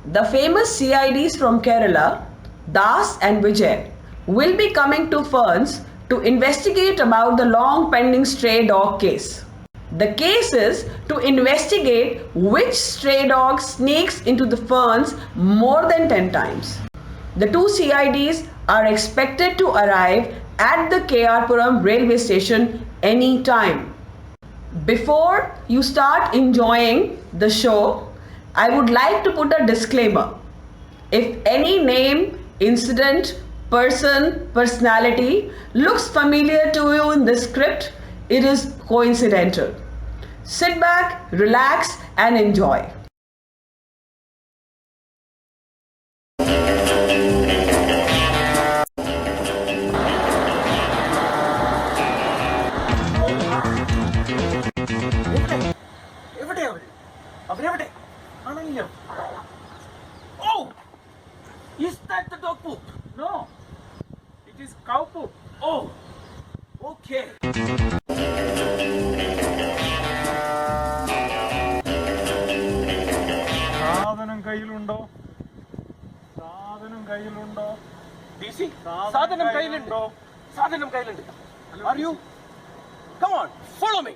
The famous CIDs from Kerala, Das and Vijay, will be coming to Ferns to investigate about the long pending stray dog case. The case is to investigate which stray dog sneaks into the ferns more than 10 times. The two CIDs are expected to arrive at the KR Puram railway station any time. Before you start enjoying the show, I would like to put a disclaimer. If any name, incident, person, personality looks familiar to you in this script, it is coincidental. Sit back, relax, and enjoy. Oh! Is that the dog poop? No. It is cow poop. Oh! Okay. സാധനം കയ്യിലുണ്ടോ? സാധനം കയ്യിലുണ്ടോ? DC? സാധനം കയ്യിലുണ്ടോ? സാധനം കയ്യിലുണ്ട്. Are you? Come on, follow me.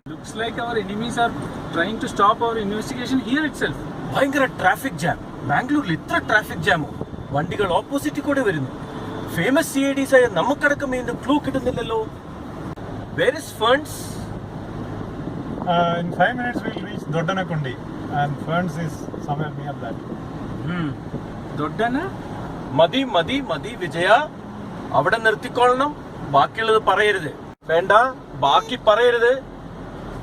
Looks like our enemies are trying to stop our investigation here itself. ഭയങ്കര traffic jam. ബാംഗ്ലൂരിൽ ഇത്ര traffic ജാമോ? വണ്ടികൾ opposite കൂടെ വരുന്നു. ഫേമസ് CIDs ആയ നമുക്കടക്കം ഇതിന്റെ ക്ലൂ കിട്ടുന്നില്ലല്ലോ. Where is Ferns? In 5 minutes we'll reach Doddanakkundi and Ferns is somewhere near that. ദൊഡ്ഡന? മതി മതി മതി വിജയ, അവിടെ നിർത്തിക്കൊള്ളണം. ബാക്കിയുള്ളത് പറയരുത്. വേണ്ട, ബാക്കി പറയരുത്.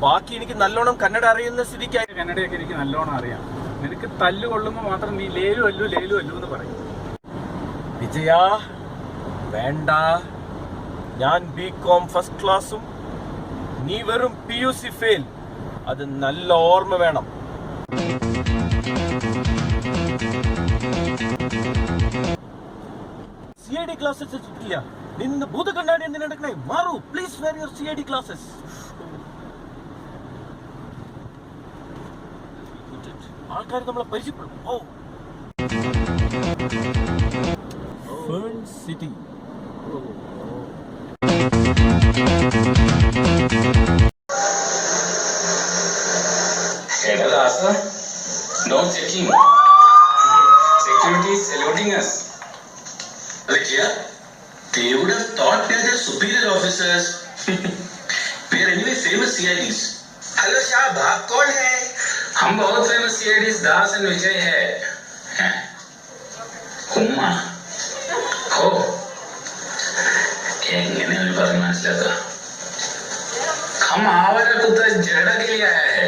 ബാക്കി എനിക്ക് നല്ലോണം കന്നഡ അറിയുന്ന സ്ഥിതിക്ക് കന്നഡയൊക്കെ എനിക്ക് നല്ലോണം അറിയാം. നിനക്ക് തല്ല് കൊള്ളുമ്പോൾ മാത്രം നീ ലേലു അല്ലു ലേലു അല്ലു എന്ന് പറയും. വിജയ വേണ്ട, ഞാൻ BCom ഫസ്റ്റ് ക്ലാസ്സും നീ വെറും PUC ഫെയിൽ. അത് നല്ല ഓർമ്മ വേണം. CID ക്ലാസ്സസ് ഇല്ല. നിന്ന് ഭൂത കണ്ണാടി എന്തിനാ എടുക്കണേ? മാറൂ please, where your CID classes. ആൾക്കാർ നമ്മളെ പരിചയപ്പെടും. ഓ, fern city. No checking. Security is saluting us. Look here. They would have thought we are their superior officers. We are anyway famous CIDs. Hello साहब, आप कौन है? हम बहुत फेमस CIDs दास एंड विजय है. उम्मा हो എങ്ങനെ ഒരു പറഞ്ഞു മനസ്സിലാക്കുക. हम आवारा कुत्ता झगड़ा के लिए आया है.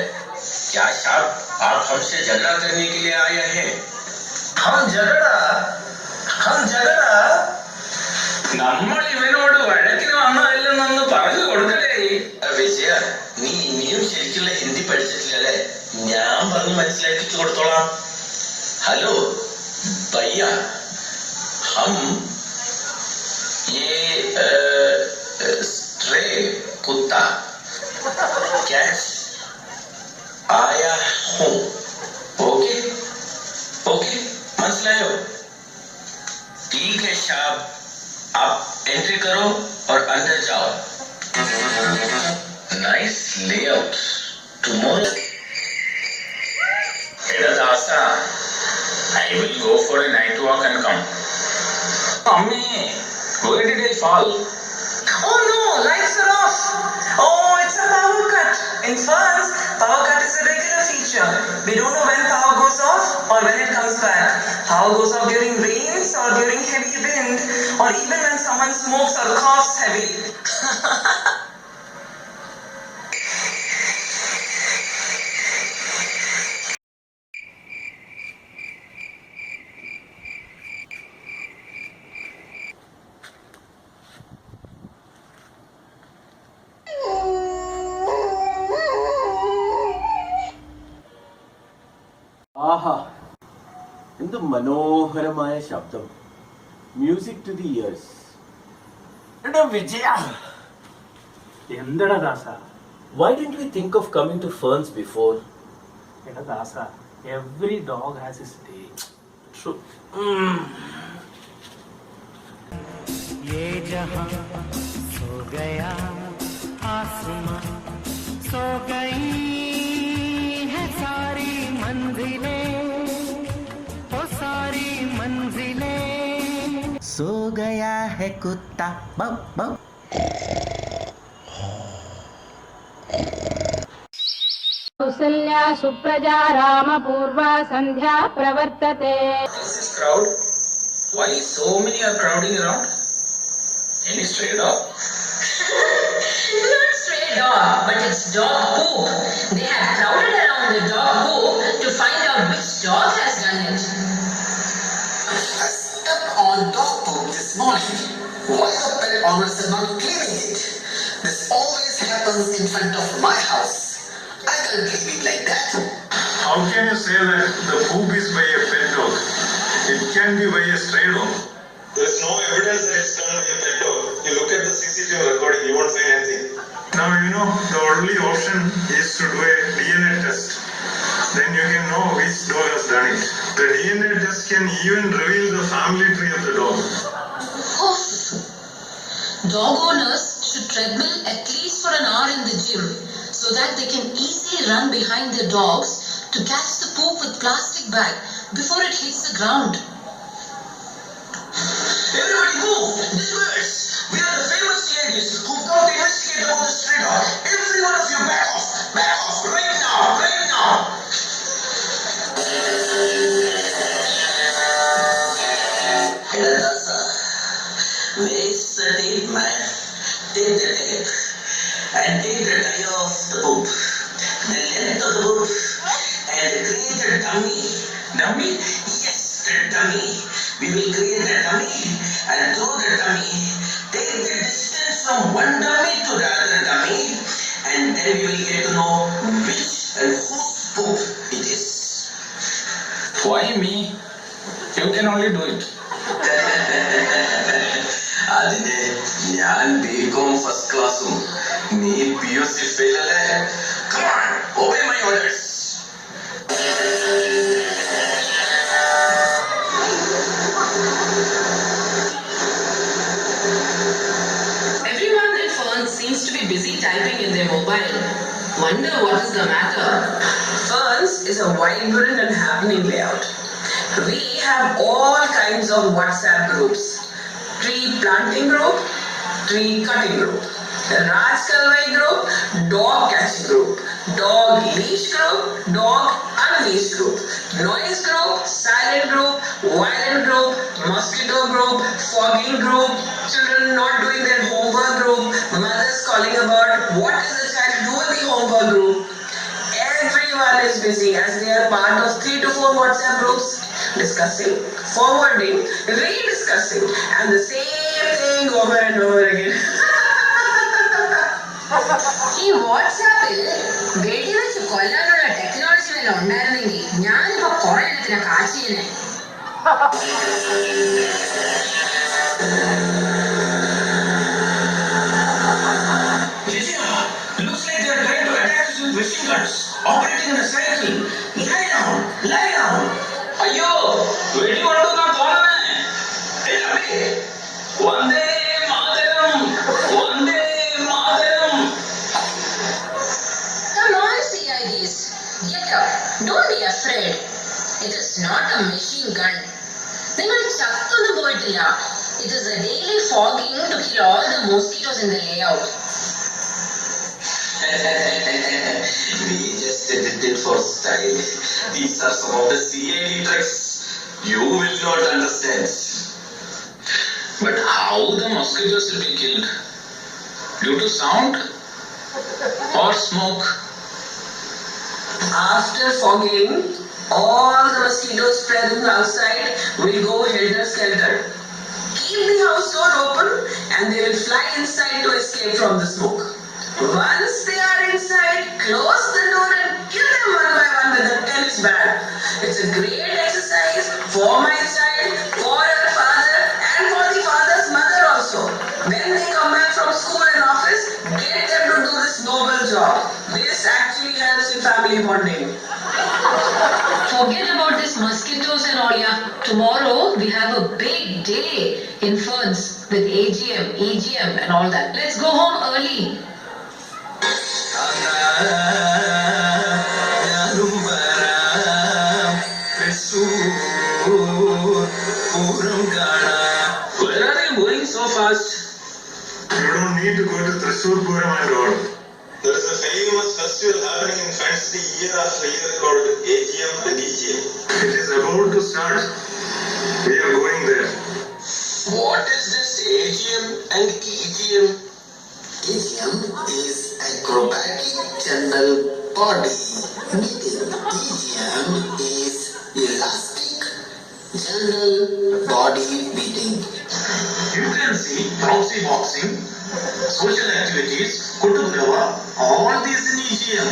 क्या साहब, आप हमसे झगड़ा करने के लिए आए हैं? हम झगड़ा നമ്മൾ ഇവനോട് വഴക്കിന് വന്നതല്ലെന്നൊന്ന് പറഞ്ഞു കൊടുക്കലേ. വിജയ, നീ ഇനിയും ശരിക്കുള്ള ഹിന്ദി പഠിച്ചിട്ടില്ലല്ലേ? ഞാൻ പറഞ്ഞ് മനസ്സിലാക്കിട്ട് കൊടുത്തോളാം. ഹലോ ഭയ്യ, ഹം स्ट्रे कुत्ता कैट्स आया हूं. ओके ओके, मनसलायो. ठीक है साहब, आप एंट्री करो और अंदर जाओ. Nice layout. Tomorrow Asa, I will go for a night walk and come. Mummy, where did I fall? Oh no, lights are off. Oh, it's a power cut. In Ferns, power cut is a regular feature. We don't know when power goes off or when it comes back. Power goes off during rains or during heavy wind, or even when someone smokes or coughs heavily. മനോഹരമായ ശബ്ദം. Music to the ears. എടാ വിജയ, എന്തടാ ദാസ? why didn't we think of coming to Ferns before? എടാ ദാസ, every dog has his day. True. ये जहां सो गया, आसमां सो गई है सारी मंजिलें, ओ सारी मंजिलें. सो गया है कुत्ता बम बम. कौसल्या सुप्रजा रामपूर्वा संध्या प्रवर्तते. This crowd? Why so many are crowding around? Any stray dog? Not stray dog, but it's dog poop. They have crowded around the dog poop to find out which dog has done it. I stepped on dog poop this morning. Why the pet owners are not cleaning it? This always happens in front of my house. I can't leave it like that. How can you say that the poop is by a pet dog? It can be by a stray dog. There's no evidence that it's done by a pet dog. You look at the CCTV recording, you won't find anything. Now the only option is to do a DNA test. Then you can know which dog has done it. The DNA test can even reveal the family tree of the dog. Oof. Dog owners should treadmill at least for an hour in the gym so that they can easily run behind their dogs to catch the poop with plastic bag before it hits the ground. Everybody move! Disperse! We are the famous CIDs who've come to investigate about the stray dog. Every one of you back off! Back off! Right now! Right now! Hello, Dasa. Where's the tape, man? Take the tape and take the tire of the poop. The length of the poop and create a dummy. Dummy? Yes, the dummy. We will create the dummy and through the dummy, take the distance from one dummy to the other dummy, and then we will get to know which and whose poop it is. Why me? You can only do it. അതിന് ഞാൻ BCom first classum, നീ PUC fail അല്ലേ? Come on, obey my orders. Everyone at Ferns seems to be busy typing in their mobile. Wonder what is the matter? Ferns is a vibrant and happening layout. We have all kinds of WhatsApp groups. Tree planting group, tree cutting group, Raj Kalwai group, dog catching group, dog leash group, dog unleash group, noise group, silent group, violent group, mosquito group, fogging group, children not doing their homework group, mothers calling about what is the child do in the homework group. Everyone is busy as they are part of 3 to 4 WhatsApp groups, discussing, forwarding, rediscussing, and the same thing over and over again. ഈ വാട്സാപ്പിൽ വെടിവെച്ച് കൊല്ലാനുള്ള technology വല്ല ഉണ്ടായിരുന്നെങ്കിൽ ഞാനിപ്പോ കുറെ എണ്ണത്തിനെ കാച്ചിനെ. Looks like they are trying to attack us with machine guns, operating in a cycle. Lie down, lie down. Ayyo, where do you want to go? Hey, Abhi, Vande Mataram, Vande Mataram. Come on, CIDs, get up. Don't be afraid. It is not a machine gun. നിങ്ങൾ ചത്തൊന്നും പോയിട്ടില്ല. It is a daily fogging to kill all the mosquitoes in the layout. We just did it for style. These are some of the CID tricks you will not understand. But how the mosquitoes will be killed? Due to sound or smoke? After fogging, all the mosquitoes present outside will go helter-skelter. Keep the house door open and they will fly inside to escape from the smoke. Once they are inside, close the door and kill them one by one with a tennis bat. It's a great exercise for Yes, actually helps in family bonding. Forget about this mosquitoes and all, yeah. Tomorrow we have a big day in Ferns with AGM, EGM and all that. Let's go home early. Where are you going so fast? You don't need to go to Thrissur Puram and all. There is a famous festival happening in Fancy year after year called AGM and EGM. It is about to start. We are going there. What is this AGM and EGM? AGM is acrobatic general body meeting. EGM is elastic general body meeting. You can see proxy boxing, social activities, Kutugurava, all these in EGM.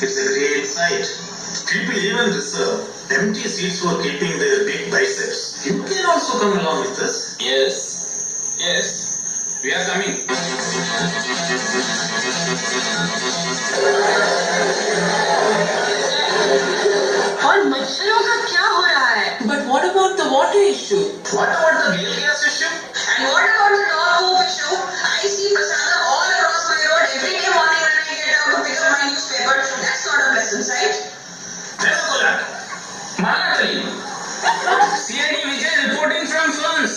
It's a great sight. People even reserve empty seats for keeping their big biceps. You can also come along with us. Yes, we are coming. और मच्छरों का क्या हो रहा है? But what about the water issue? What about the real gas issue? And what about the dog poop issue? I see Prasadam all across my road every day morning when I get out to pick up my newspaper. That's not a pleasant sight. Manatali, CID Vijay reporting from France.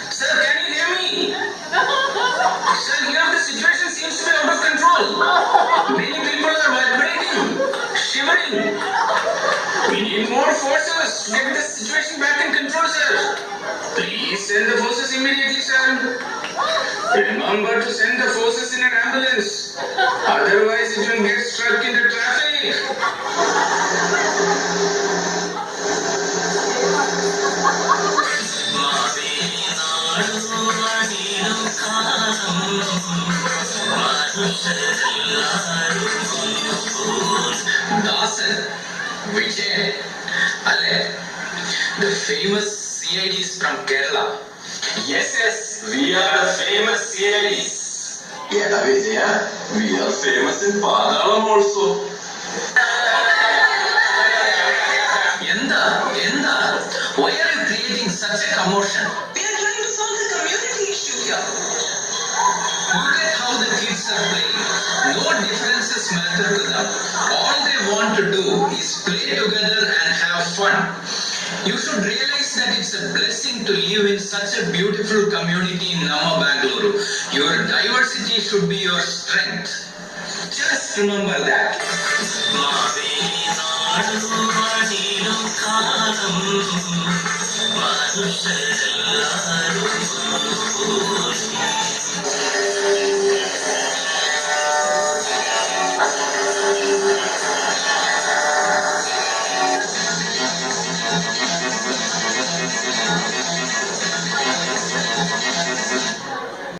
Sir, can you hear me? Sir, here the situation seems to be out of control. Many people are vibrating, shivering. We need more forces to get this situation back in control, sir. Please send the forces immediately, sir. Remember to send the forces in an ambulance. Otherwise, it will get stuck in the traffic. Dasan, Vijay, Ale, the famous CIDs from Kerala. Yes, we are the famous CIDs. Yeah, Vijay, we are famous in Padalam also. Yenda, why are you creating such a commotion? We are trying to solve the community issue here. Look at how the kids are playing. No differences matter to them. All they want to do is play together and have fun. You should realize that it's a blessing to live in such a beautiful community in Nama Bangalore. Your diversity should be your strength. Just remember that.